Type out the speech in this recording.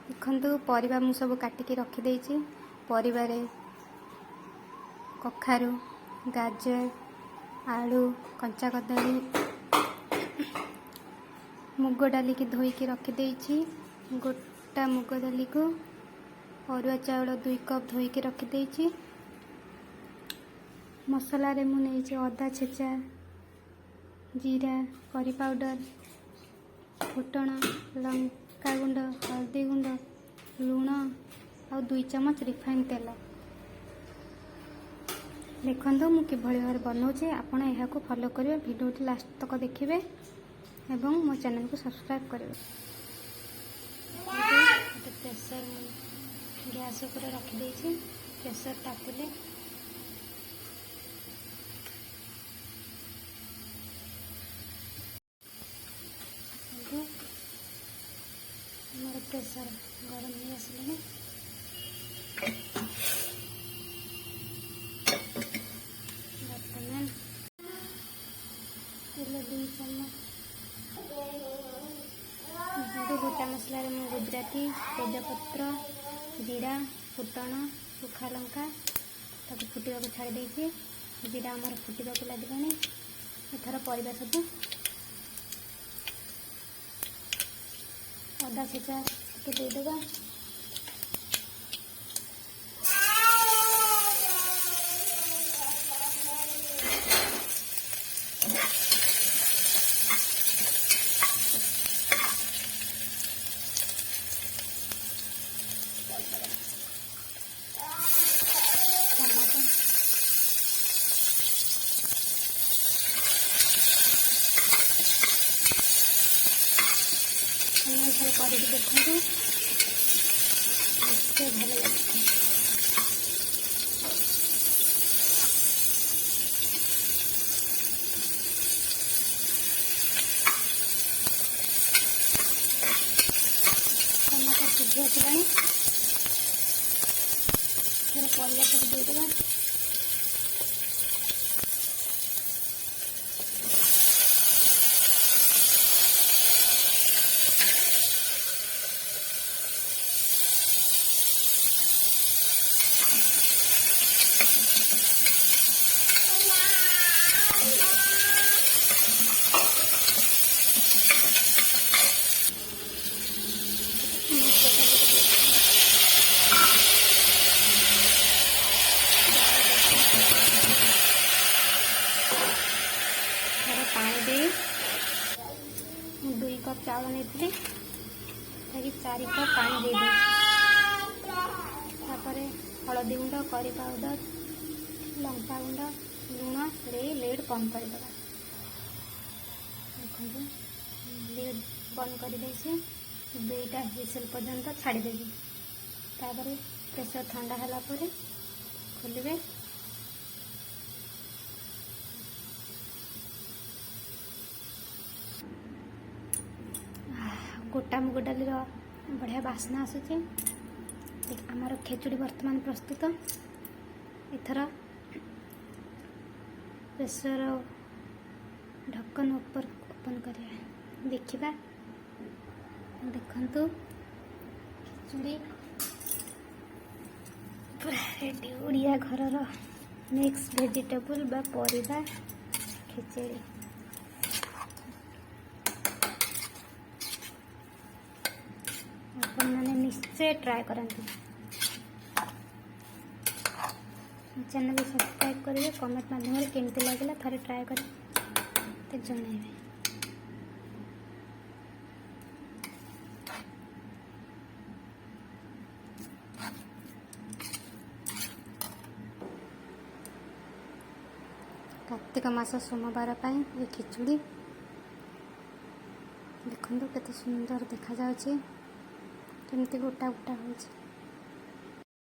देखु परिबा मु सब काटिकी रखिदे परिबारे कखारू गाजर आलू कंचा कदली मुग डाली की धोईकी रखिदे गोटा मुग डाली को अरुआ चाउल 2 कप धोईकी रखिदे मसला रे मुझे अदा छेचा जीरा करी पाउडर फुटण लंका गुंड हल्दी गुंड लुण और 2 चम्मच रिफाइन तेल देखो मु कि भाव बनाऊे आपड़ यह फॉलो करेंगे वीडियो लास्ट तक देखिए एवं मो चैनल को सब्सक्राइब करेंगे। प्रेसर गैस ऊपर रखिदे प्रेसर तापिले प्रेसर गरम हो आसले बर्तमान तेल 2 चम्मच गोटा मसला गुजराती तेजपत्र जीरा फुटण सुखा लंका ताको फुटा छाड़ी जीरा आमर फुटा लगे एथर परिबा सब अदा छेचा के देदेगा टमाटर कर देखो भल लगे टमाटर सीझी आसला परिया सब देदेगा पानी दे 2 कप चावल नहीं 4 कप पानी दे हलदी गुंड करी पाउडर लंका गुंड लुण दे लिड बंद कर देखो लिड बंद कर 2टा व्हिसल पर्यंत छाड़देवी तापर प्रेसर ठंडा होला खोलिए गोटा मुग डाली बढ़िया बास्ना आसूचे आमर खेचुड़ी वर्तमान प्रस्तुत एथर प्रेसर ढक्कन ओपन करिया देखिबा देखंतु खिचुड़ी पूरा रेडी ओडिया घरर नेक्स्ट वेजिटेबल बा परिबा खिचड़ी मैंने निश्चय ट्राए करंतु चैनल को सब्सक्राइब करेंगे कमेंट माध्यम केमती लगे थे ट्राए कर जनइबे। कार्तिक मास सोमवार ये खिचुड़ी देखो केते सुंदर देखा जाउछि केमती गोटा गोटा होछि।